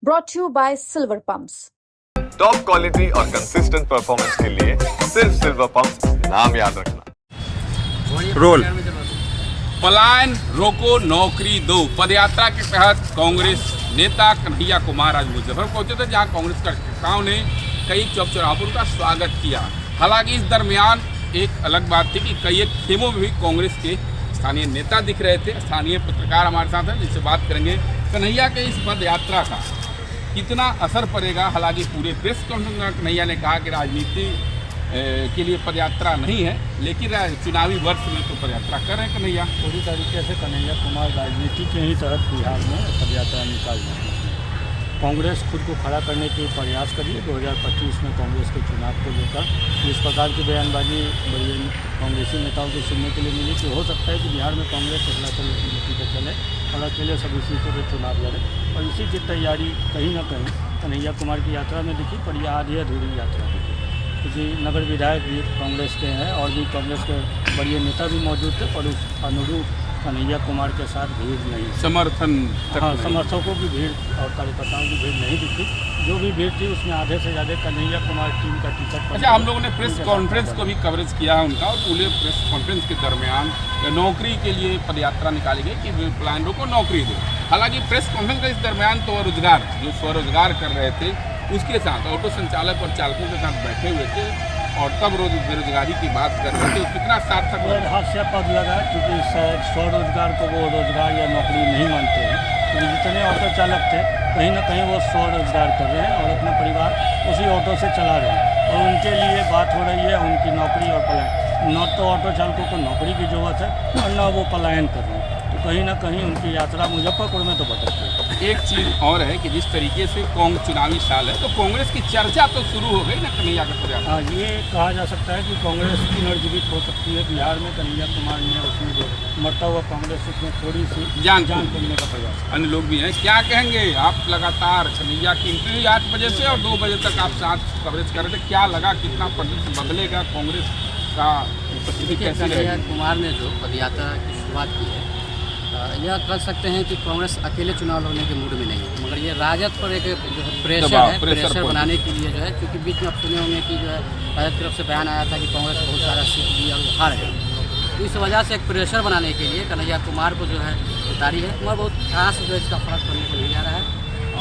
brought to you by Silver Pumps. Top quality और consistent performance के लिए सिर्फ सिल्वर पंप्स, नाम याद रखना। रोल पलायन रोको नौकरी दो पदयात्रा के तहत कांग्रेस नेता कन्हैया कुमार आज मुजफ्फरपुर पहुंचे थे, जहां कांग्रेस कार्यकर्ताओं ने कई चौक चौराहों पर उनका स्वागत किया। हालांकि इस दरमियान एक अलग बात थी कि कई एक खेमों में भी कांग्रेस के स्थानीय नेता दिख रहे थे। स्थानीय पत्रकार हमारे साथ हैं, जिससे बात करेंगे कन्हैया के इस पद यात्रा का कितना असर पड़ेगा। हालांकि पूरे प्रेस कॉन्फ्रेंस में कन्हैया ने कहा कि राजनीति के लिए पदयात्रा नहीं है, लेकिन चुनावी वर्ष में तो पदयात्रा कर रहे हैं कन्हैया। पूरी तरीके से कन्हैया कुमार राजनीति के ही तहत बिहार में पदयात्रा निकाल रहे हैं। कांग्रेस खुद को खड़ा करने के प्रयास करिए। 2025 में कांग्रेस के चुनाव को लेकर इस प्रकार की बयानबाजी बड़ी कांग्रेसी नेताओं को सुनने के लिए मिली कि हो सकता है कि बिहार में कांग्रेस अगला नीति पर चले और अकेले सभी सीटों पर चुनाव लड़े, और इसी की तैयारी कहीं ना कहीं कन्हैया कुमार की यात्रा में दिखी। पर यह आधी अधूरी यात्रा दिखी, क्योंकि नगर विधायक भी कांग्रेस के हैं और भी कांग्रेस के बड़े नेता भी मौजूद थे, पर उस अनुरूप कन्हैया कुमार के साथ भीड़ नहीं, समर्थन समर्थकों की भीड़ और कार्यकर्ताओं की भीड़ नहीं दिखी। जो भी भीड़ थी उसमें आधे से ज़्यादा कन्हैया कुमार टीम का टिकट। अच्छा, हम लोगों ने प्रेस कॉन्फ्रेंस को भी कवरेज किया है उनका, और पूरे प्रेस कॉन्फ्रेंस के दरमियान नौकरी के लिए पदयात्रा निकाली गई कि प्लान को नौकरी दो। हालांकि प्रेस कॉन्फ्रेंस के इस दरमियान तो रोजगार जो स्वरोजगार कर रहे थे उसके साथ ऑटो संचालक और चालकों के साथ बैठे हुए थे और तब बेरोजगारी की बात कर रहे थे। कितना सार्थक हास्य पद लगा, क्योंकि स्वरोजगार को वो रोजगार या नौकरी नहीं मानते हैं। क्योंकि जितने ऑटो चालक थे कहीं ना कहीं वो स्वरोजगार कर रहे हैं और अपना परिवार उसी ऑटो से चला रहे हैं, और उनके लिए बात हो रही है उनकी नौकरी और पलायन। न तो ऑटो चालकों को नौकरी की ज़रूरत है और न वो पलायन कर रहे हैं, तो कहीं ना कहीं उनकी यात्रा मुजफ्फरपुर में तो भटकती है। एक चीज़ और है कि जिस तरीके से चुनावी साल है तो कांग्रेस की चर्चा तो शुरू हो गई ना कन्हैया का प्रयास। हाँ, ये कहा जा सकता है कि कांग्रेस पुनर्जीवित हो सकती है बिहार में। कन्हैया कुमार ने उसमें जो मरता हुआ कांग्रेस उसमें थोड़ी सी जान खोलने का प्रयास। अन्य लोग भी हैं, क्या कहेंगे आप? लगातार कन्हैया की इंटरव्यू 8 बजे से और 2 बजे तक आप साथ कवरेज कर रहे थे, क्या लगा कितना बदलेगा कांग्रेस का? कन्हैया कुमार ने जो पदयात्रा की शुरुआत की है, यह कह सकते हैं कि कांग्रेस अकेले चुनाव लड़ने के मूड में नहीं है, मगर ये राजद पर एक जो है प्रेशर बनाने के लिए जो है, क्योंकि बीच में आप सुने होंगे कि जो है राजद की तरफ से बयान आया था कि कांग्रेस बहुत सारा सीट दी और हार गई। तो इस वजह से एक प्रेशर बनाने के लिए कन्हैया कुमार को जो है उतारी है, मगर बहुत खास जो है इसका फर्क पड़ने को नहीं जा रहा है।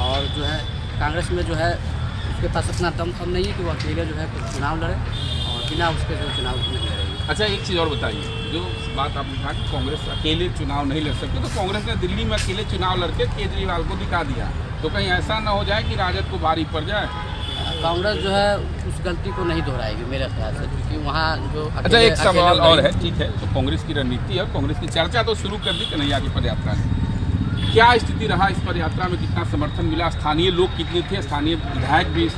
और जो है कांग्रेस में जो है उसके पास इतना दम नहीं है कि वो अकेले जो है कुछ चुनाव लड़े और बिना उसके जो चुनाव नहीं लड़ेगी। अच्छा, एक चीज़ और बताइए, जो बात आपने कहा कि कांग्रेस अकेले चुनाव नहीं लड़ सकती, तो कांग्रेस ने दिल्ली में अकेले चुनाव लड़के केजरीवाल को दिखा दिया, तो कहीं ऐसा ना हो जाए कि राजद को भारी पड़ जाए? कांग्रेस जो है उस गलती को नहीं दोहराएगी मेरे ख्याल से, क्योंकि वहाँ जो अच्छा, एक सवाल और है, ठीक है, तो कांग्रेस की रणनीति है, कांग्रेस की चर्चा तो शुरू कर दी कन्हैया की पदयात्रा ने। क्या स्थिति रहा इस पदयात्रा में? कितना समर्थन मिला? स्थानीय लोग कितने थे? स्थानीय विधायक भी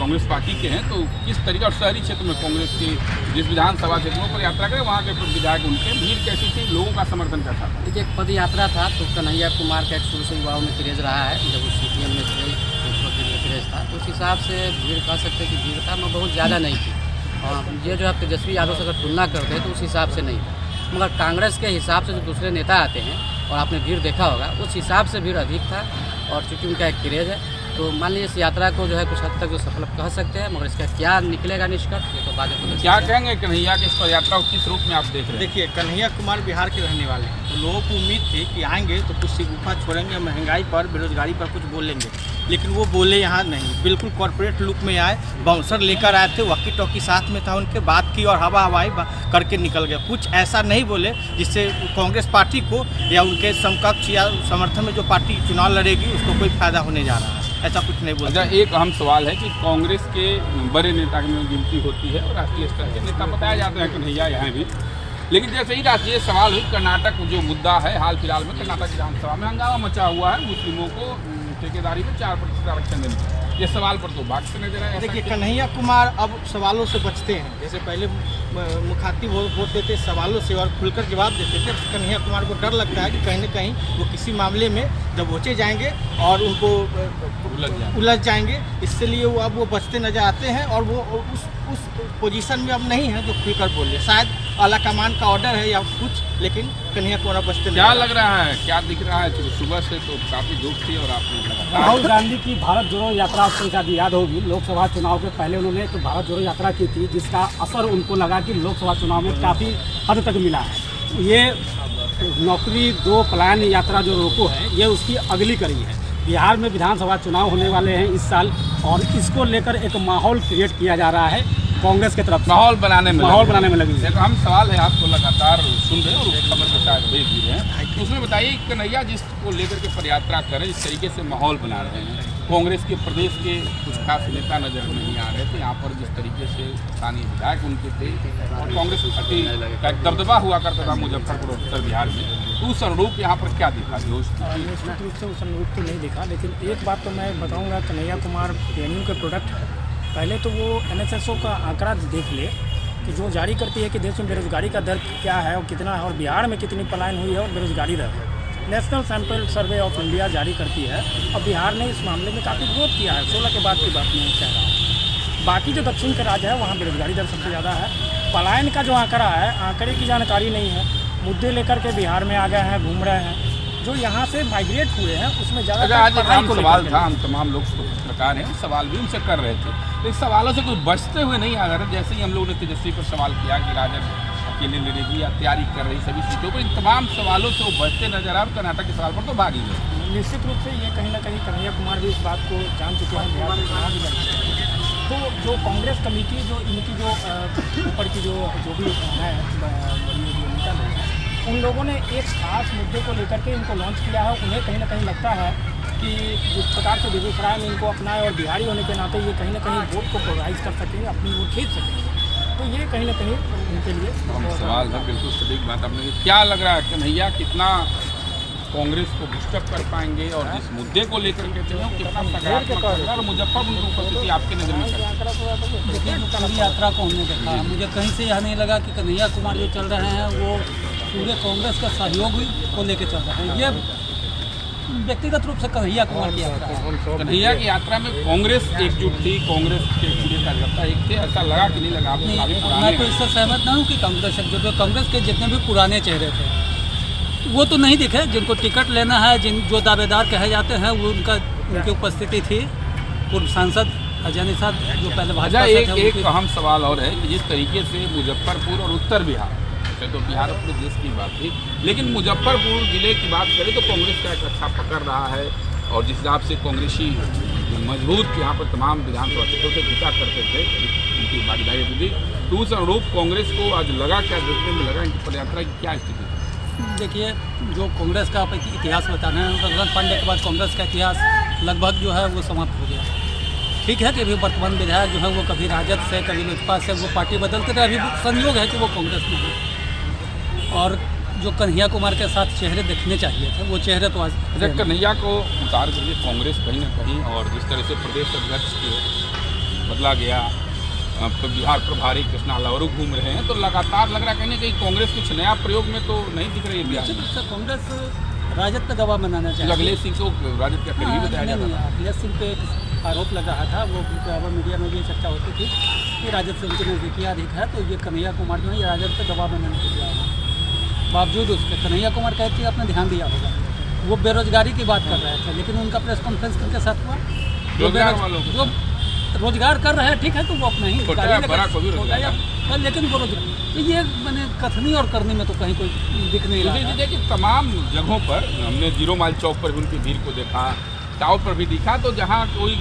कांग्रेस पार्टी के हैं, तो किस तरीके, और शहरी क्षेत्र में कांग्रेस के जिस विधानसभा क्षेत्रों पर यात्रा करें वहाँ के विधायक उनके भीड़ कैसी थी? लोगों का समर्थन कैसा था? देखिए, पद यात्रा था तो कन्हैया कुमार का एक शुरू से युवाओं में क्रेज रहा है। जब वो CPM में थे उस वक्त क्रेज था, तो उस हिसाब से भीड़ कह सकते कि भीड़ था, मगर बहुत ज़्यादा नहीं थी। और ये जो है तेजस्वी यादव से अगर तुलना करते हैं तो उस हिसाब से नहीं था, मगर कांग्रेस के हिसाब से जो दूसरे नेता आते हैं और आपने भीड़ देखा होगा, उस हिसाब से भीड़ अधिक था। और चूँकि उनका एक क्रेज है, तो मान लीजिए इस यात्रा को जो है कुछ हद तक जो सफल कह सकते हैं, मगर इसका क्या निकलेगा निष्कर्ष ये तो बाद में। क्या कहेंगे कन्हैया के इस पदयात्रा को किस रूप में आप देख रहे हैं? देखिए, कन्हैया कुमार बिहार के रहने वाले हैं, तो लोगों को उम्मीद थी कि आएंगे तो कुछ सिगुफा छोड़ेंगे, महंगाई पर बेरोजगारी पर कुछ बोलेंगे, लेकिन वो बोले यहाँ नहीं। बिल्कुल कॉर्पोरेट लुक में आए, बाउंसर लेकर आए थे, वॉकी टॉकी साथ में था उनके, बात की और हवा हवाई करके निकल गए। कुछ ऐसा नहीं बोले जिससे कांग्रेस पार्टी को या उनके समकक्ष या समर्थन में जो पार्टी चुनाव लड़ेगी उसको कोई फायदा होने जा रहा है, ऐसा कुछ नहीं बोलते। अच्छा, एक अहम सवाल है कि कांग्रेस के बड़े नेता में गिनती होती है और राष्ट्रीय स्तर के नेता बताया जाता है कन्हैया यहाँ भी, लेकिन जैसे ही राष्ट्रीय सवाल हुई, कर्नाटक जो मुद्दा है, हाल फिलहाल में कर्नाटक विधानसभा में हंगामा मचा हुआ है मुस्लिमों को ठेकेदारी में 4% आरक्षण देने, ये सवाल पर तो बात से नजर आया। देखिए, कन्हैया कुमार अब सवालों से बचते हैं। जैसे पहले मुखातिब होते थे, सवालों से और खुलकर जवाब देते थे। कन्हैया कुमार को डर लगता है कि कहीं न कहीं वो किसी मामले में जब बचे जाएंगे और उनको उलझ जाएंगे, इसलिए वो अब वो बचते नजर आते हैं और वो उस पोजीशन में अब नहीं है जो खुलकर बोले। शायद आला कमान का ऑर्डर है या कुछ, लेकिन कन्हैया कुमार बचते क्या लग रहा है, क्या दिख रहा है? क्योंकि सुबह से तो काफी धूप थी और आपने लगातार राहुल गांधी की भारत जोड़ो यात्रा आपको शायद याद होगी, लोकसभा चुनाव के पहले उन्होंने एक भारत जोड़ो यात्रा की थी, जिसका असर उनको लगा कि लोकसभा चुनाव में काफ़ी हद तक मिला है। ये नौकरी दो पलायन यात्रा जो रोको है, ये उसकी अगली कड़ी है। बिहार में विधानसभा चुनाव होने वाले हैं इस साल, और इसको लेकर एक माहौल क्रिएट किया जा रहा है कांग्रेस की तरफ। माहौल बनाने में लगी है। एक अहम सवाल है, आपको लगातार सुन रहे हैं और उस खबर के साथ भेज भी रहे हैं, तो उसमें बताइए कन्हैया जिसको लेकर के पदयात्रा कर रहे हैं, इस तरीके से माहौल बना रहे हैं, कांग्रेस के प्रदेश के कुछ खास नेता नजर नहीं आ रहे थे यहाँ पर, जिस तरीके से स्थानीय विधायक उनके थे और कांग्रेस पार्टी का एक दबदबा हुआ करता था मुजफ्फरपुर और उत्तर बिहार में, तो उस अनुरूप यहाँ पर क्या दिखा जोश? निश्चित रूप से उस अनुरूप तो नहीं दिखा, लेकिन एक बात तो मैं बताऊँगा, कन्हैया कुमार जेएनयू के प्रोडक्ट है। पहले तो वो NSSO का आंकड़ा देख ले कि जो जारी करती है कि देश में बेरोजगारी का दर क्या है और कितना है, और बिहार में कितनी पलायन हुई है और बेरोजगारी दर है। National sample survey of India जारी करती है, और बिहार ने इस मामले में काफ़ी ग्रोथ किया है। 16 के बाद की बात मैं कह रहा हूँ। बाकी जो दक्षिण के राज्य है वहाँ बेरोजगारी दर सबसे ज़्यादा है। पलायन का जो आंकड़ा है, आंकड़े की जानकारी नहीं है, मुद्दे लेकर के बिहार में आ गए हैं, घूम रहे हैं। जो यहाँ से माइग्रेट हुए हैं उसमें ज़्यादा आज एक आम सवाल था, हम तमाम लोग पत्रकार हैं, सवाल भी उनसे कर रहे थे, लेकिन सवालों से कुछ बचते हुए नहीं आ रहे। जैसे ही हम लोगों ने तेजस्वी पर सवाल किया कि राजद अकेले लड़ेगी या तैयारी कर रही सभी सीटों पर, इन तमाम सवालों से वो बचते नजर आ रहे। कर्नाटक के सवाल पर तो भागी गए। निश्चित रूप से ये कहीं ना कहीं कन्हैया कुमार भी इस बात को जान चुके हैं, बिहार में चुनाव भी लड़ चुके हैं। तो जो कांग्रेस कमेटी, जो इनकी जो ऊपर की जो भी है नेता लोग हैं, उन लोगों ने एक खास मुद्दे को लेकर के इनको लॉन्च किया है। उन्हें कहीं ना कहीं लगता है कि जिस प्रकार से बेगूसराय में इनको अपनाए और बिहारी होने के नाते ये कहीं ना कहीं वोट को पोलराइज कर सकेंगे, अपनी वोट खींच सकेंगे। तो ये कहीं ना कहीं उनके लिए सवाल है। बिल्कुल सटीक बात आपने। क्या लग रहा है कन्हैया कितना कांग्रेस को डिस्टर्ब कर पाएंगे और जिस मुद्दे को लेकर के कितना सकारात्मक और मुजफ्फरपुर की उपस्थिति आपके नजर में? देखिए, जो पूरी यात्रा को हमने देखा, मुझे कहीं से यह नहीं लगा कि कन्हैया कुमार जो चल रहे हैं वो पूरे कांग्रेस का सहयोग को लेकर चल रहे हैं। ये व्यक्तिगत रूप से कन्हैया कुमार की यात्रा है। कन्हैया की यात्रा में कांग्रेस एकजुट थी, कांग्रेस के पूरे कार्यकर्ता एक थे, ऐसा लगा कि नहीं लगा? मैं तो इससे सहमत नहीं हूँ कि कांग्रेस के जितने भी पुराने चेहरे थे वो तो नहीं दिखे। जिनको टिकट लेना है, जो दावेदार कहे जाते हैं, वो उनकी उपस्थिति थी। पूर्व सांसद अजय निषाद जो पहले भाजपा से थे, एक अहम सवाल और है कि जिस तरीके से मुजफ्फरपुर और उत्तर बिहार, तो बिहार अपने देश की बात थी, लेकिन मुजफ्फरपुर जिले की बात करें तो कांग्रेस का एक अच्छा पकड़ रहा है, और जिस हिसाब से कांग्रेसी मजबूत यहाँ पर तमाम विधानसभा क्षेत्रों से जीता करते थे, उनकी भागीदारी थी, तो उस अनुरूप कांग्रेस को आज लगा, क्या देखने में लगा इनकी पदयात्रा की क्या स्थिति? देखिए, जो कांग्रेस का इतिहास बताना है, रघुनाथ पांडे के बाद कांग्रेस का इतिहास लगभग जो है वो समाप्त हो गया। ठीक है कि अभी वर्तमान विधायक जो है वो कभी राजद से, कभी लोजपा से वो पार्टी बदलते थे, अभी संयोग है कि वो कांग्रेस में है। और जो कन्हैया कुमार के साथ चेहरे देखने चाहिए थे, वो चेहरे तो आज कन्हैया को उतार करके कांग्रेस कहीं ना कहीं, और जिस तरह से प्रदेश अध्यक्ष के बदला गया, तो बिहार प्रभारी कृष्णा लवरू घूम रहे हैं, तो लगातार लग रहा है कहीं ना कहीं कांग्रेस कुछ नया प्रयोग में तो नहीं दिख रही है बिहार में। कांग्रेस राजद पे दबाव बनाना चाहिए। अखिलेश सिंह को राजद का करीबी बताया जाता था। अखिलेश सिंह पे आरोप लग रहा था, वो मीडिया में भी चर्चा होती थी कि राजद से उनकी नजदीकियाँ अधिक है, तो ये कन्हैया कुमार जो है राजद पे दबाव बनाने के लिए आया। बावजूद उसके कन्हैया कुमार कहते आपने ध्यान दिया होगा, वो बेरोजगारी की बात कर रहे थे, लेकिन उनका प्रेस कॉन्फ्रेंस किनके साथ हुआ? जो रोजगार कर रहे हैं, ठीक है, तो वो अपना ही लेकिन वो रोजगार, तो ये मैंने कथनी और करनी में तो कहीं कोई दिख नहीं रहा। देखिए, तमाम जगहों पर हमने 0 माइल चौक पर भी उनकी भीड़ को देखा, टाउन पर भी दिखा, तो जहाँ कोई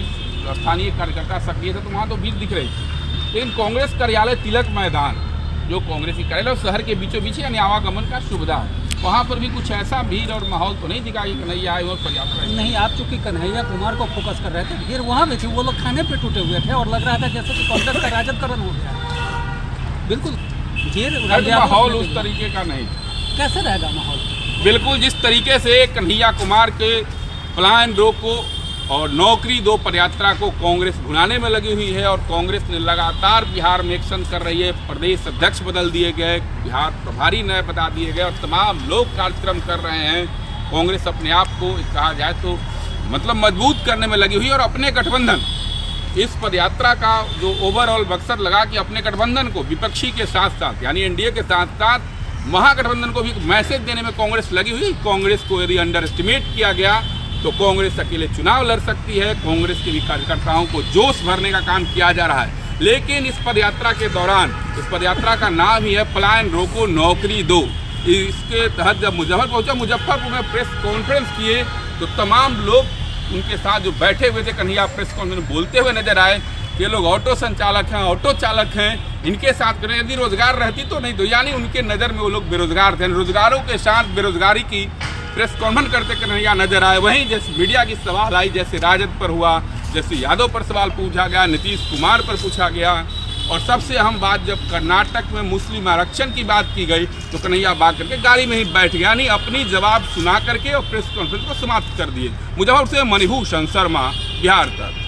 स्थानीय कार्यकर्ता सक्रिय थे तो वहाँ तो भीड़ दिख रही थी। लेकिन कांग्रेस कार्यालय तिलक मैदान, जो कांग्रेस की कार्यालय शहर के बीचों बीच यानी आवागमन का सुविधा है, वहाँ पर भी कुछ ऐसा भीड़ और माहौल तो नहीं दिखा कि कन्हैया आए और पर्याप्त नहीं। आप चूंकि कन्हैया कुमार को फोकस कर रहे थे, भीड़ वहाँ भी थी, वो लोग खाने पे टूटे हुए थे और लग रहा था जैसे कि कांग्रेस का राजदकरण हो गया। बिल्कुल माहौल उस तरीके का नहीं। कैसे रहेगा माहौल? बिल्कुल जिस तरीके से कन्हैया कुमार के पलायन रोको और नौकरी दो पदयात्रा को कांग्रेस भुनाने में लगी हुई है, और कांग्रेस ने लगातार बिहार में एक्शन कर रही है। प्रदेश अध्यक्ष बदल दिए गए, बिहार प्रभारी नए बता दिए गए, और तमाम लोग कार्यक्रम कर रहे हैं। कांग्रेस अपने आप को कहा जाए तो मतलब मजबूत करने में लगी हुई है, और अपने गठबंधन, इस पदयात्रा का जो ओवरऑल मकसद लगा कि अपने गठबंधन को विपक्षी के साथ साथ यानी एनडीए के साथ साथ महागठबंधन को भी मैसेज देने में कांग्रेस लगी हुई। कांग्रेस को यदि अंडर एस्टिमेट किया गया तो कांग्रेस अकेले चुनाव लड़ सकती है। कांग्रेस के भी कार्यकर्ताओं को जोश भरने का काम किया जा रहा है। लेकिन इस पदयात्रा के दौरान, इस पदयात्रा का नाम ही है पलायन रोको नौकरी दो। इसके तहत जब मुजफ्फरपुर पहुंचा, मुजफ्फरपुर में प्रेस कॉन्फ्रेंस किए तो तमाम लोग उनके साथ जो बैठे हुए थे, कन्हैया प्रेस कॉन्फ्रेंस बोलते हुए नजर आए। ये लोग ऑटो संचालक हैं, ऑटो चालक हैं, इनके साथ करें यदि रोजगार रहती तो नहीं, तो यानी उनके नज़र में वो लोग बेरोजगार थे। रोजगारों के साथ बेरोजगारी की प्रेस कॉन्फ्रेंस करते कन्हैया नजर आए। वहीं जैसे मीडिया की सवाल आई, जैसे राजद पर हुआ, जैसे यादव पर सवाल पूछा गया, नीतीश कुमार पर पूछा गया, और सबसे अहम बात जब कर्नाटक में मुस्लिम आरक्षण की बात की गई तो कन्हैया बात करके गाड़ी में ही बैठ गया, यानी अपनी जवाब सुना करके और प्रेस कॉन्फ्रेंस को समाप्त कर दिए। मुजफ्फरपुर से मणिभूषण शर्मा, बिहार तक।